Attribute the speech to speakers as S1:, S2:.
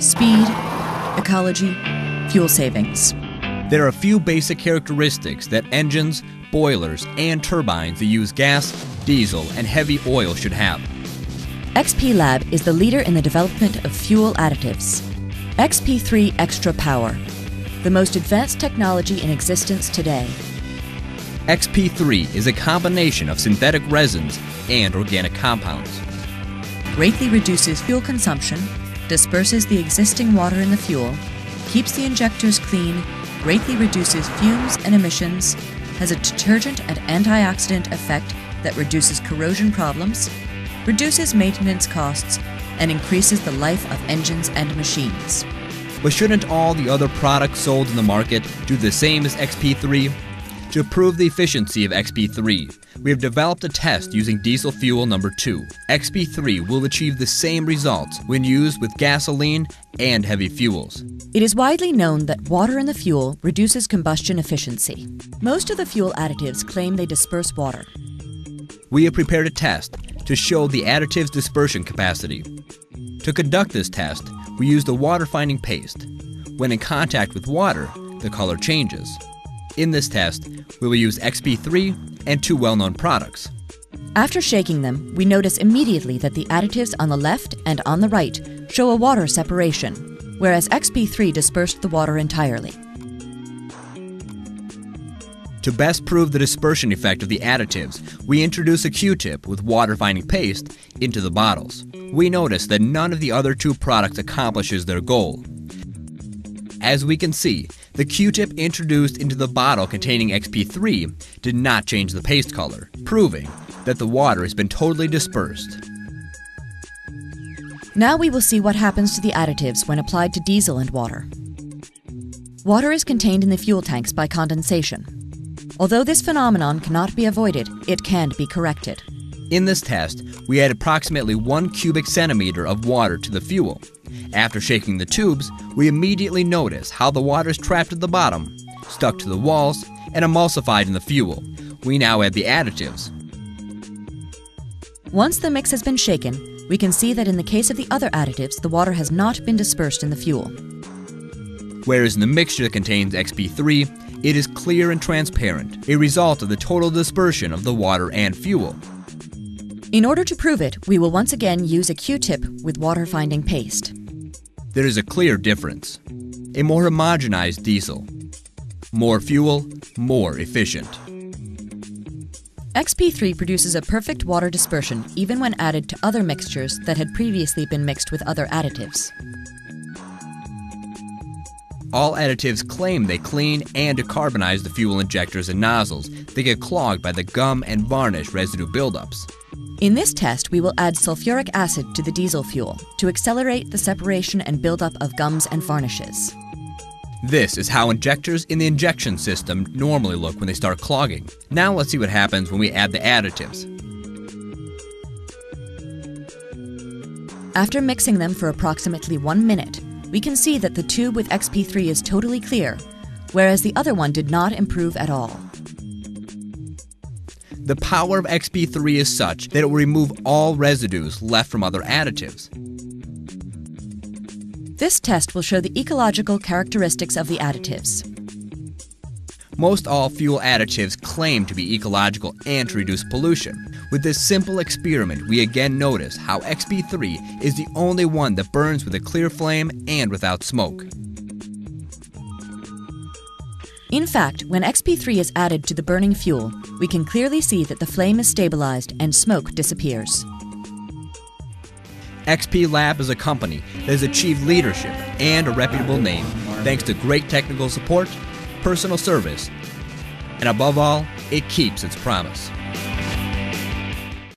S1: speed, ecology, fuel savings.
S2: There are a few basic characteristics that engines, boilers, and turbines that use gas, diesel, and heavy oil should have.
S1: XP Lab is the leader in the development of fuel additives. Xp3 Extra Power, the most advanced technology in existence today.
S2: Xp3 is a combination of synthetic resins and organic compounds.
S1: Greatly reduces fuel consumption, disperses the existing water in the fuel, keeps the injectors clean, greatly reduces fumes and emissions, has a detergent and antioxidant effect that reduces corrosion problems, reduces maintenance costs, and increases the life of engines and machines.
S2: But shouldn't all the other products sold in the market do the same as Xp3? To prove the efficiency of Xp3, we have developed a test using diesel fuel number 2. Xp3 will achieve the same results when used with gasoline and heavy fuels.
S1: It is widely known that water in the fuel reduces combustion efficiency. Most of the fuel additives claim they disperse water.
S2: We have prepared a test to show the additive's dispersion capacity. To conduct this test, we used a water-finding paste. When in contact with water, the color changes. In this test, we will use Xp3 and 2 well-known products.
S1: After shaking them, we notice immediately that the additives on the left and on the right show a water separation, whereas Xp3 dispersed the water entirely.
S2: To best prove the dispersion effect of the additives, we introduce a Q-tip with water-finding paste into the bottles. We notice that none of the other 2 products accomplishes their goal. As we can see, the Q-tip introduced into the bottle containing Xp3 did not change the paste color, proving that the water has been totally dispersed.
S1: Now we will see what happens to the additives when applied to diesel and water. Water is contained in the fuel tanks by condensation. Although this phenomenon cannot be avoided, it can be corrected.
S2: In this test, we add approximately 1 cubic centimeter of water to the fuel. After shaking the tubes, we immediately notice how the water is trapped at the bottom, stuck to the walls, and emulsified in the fuel. We now add the additives.
S1: Once the mix has been shaken, we can see that in the case of the other additives, the water has not been dispersed in the fuel.
S2: Whereas in the mixture that contains Xp3, it is clear and transparent, a result of the total dispersion of the water and fuel.
S1: In order to prove it, we will once again use a Q-tip with water-finding paste.
S2: There is a clear difference. A more homogenized diesel. More fuel, more efficient.
S1: Xp3 produces a perfect water dispersion even when added to other mixtures that had previously been mixed with other additives.
S2: All additives claim they clean and decarbonize the fuel injectors and nozzles that get clogged by the gum and varnish residue buildups.
S1: In this test, we will add sulfuric acid to the diesel fuel to accelerate the separation and buildup of gums and varnishes.
S2: This is how injectors in the injection system normally look when they start clogging. Now let's see what happens when we add the additives.
S1: After mixing them for approximately 1 minute, we can see that the tube with Xp3 is totally clear, whereas the other one did not improve at all.
S2: The power of Xp3 is such that it will remove all residues left from other additives.
S1: This test will show the ecological characteristics of the additives.
S2: Most all fuel additives claim to be ecological and to reduce pollution. With this simple experiment, we again notice how Xp3 is the only one that burns with a clear flame and without smoke.
S1: In fact, when Xp3 is added to the burning fuel, we can clearly see that the flame is stabilized and smoke disappears.
S2: XP Lab is a company that has achieved leadership and a reputable name thanks to great technical support, personal service, and above all, it keeps its promise.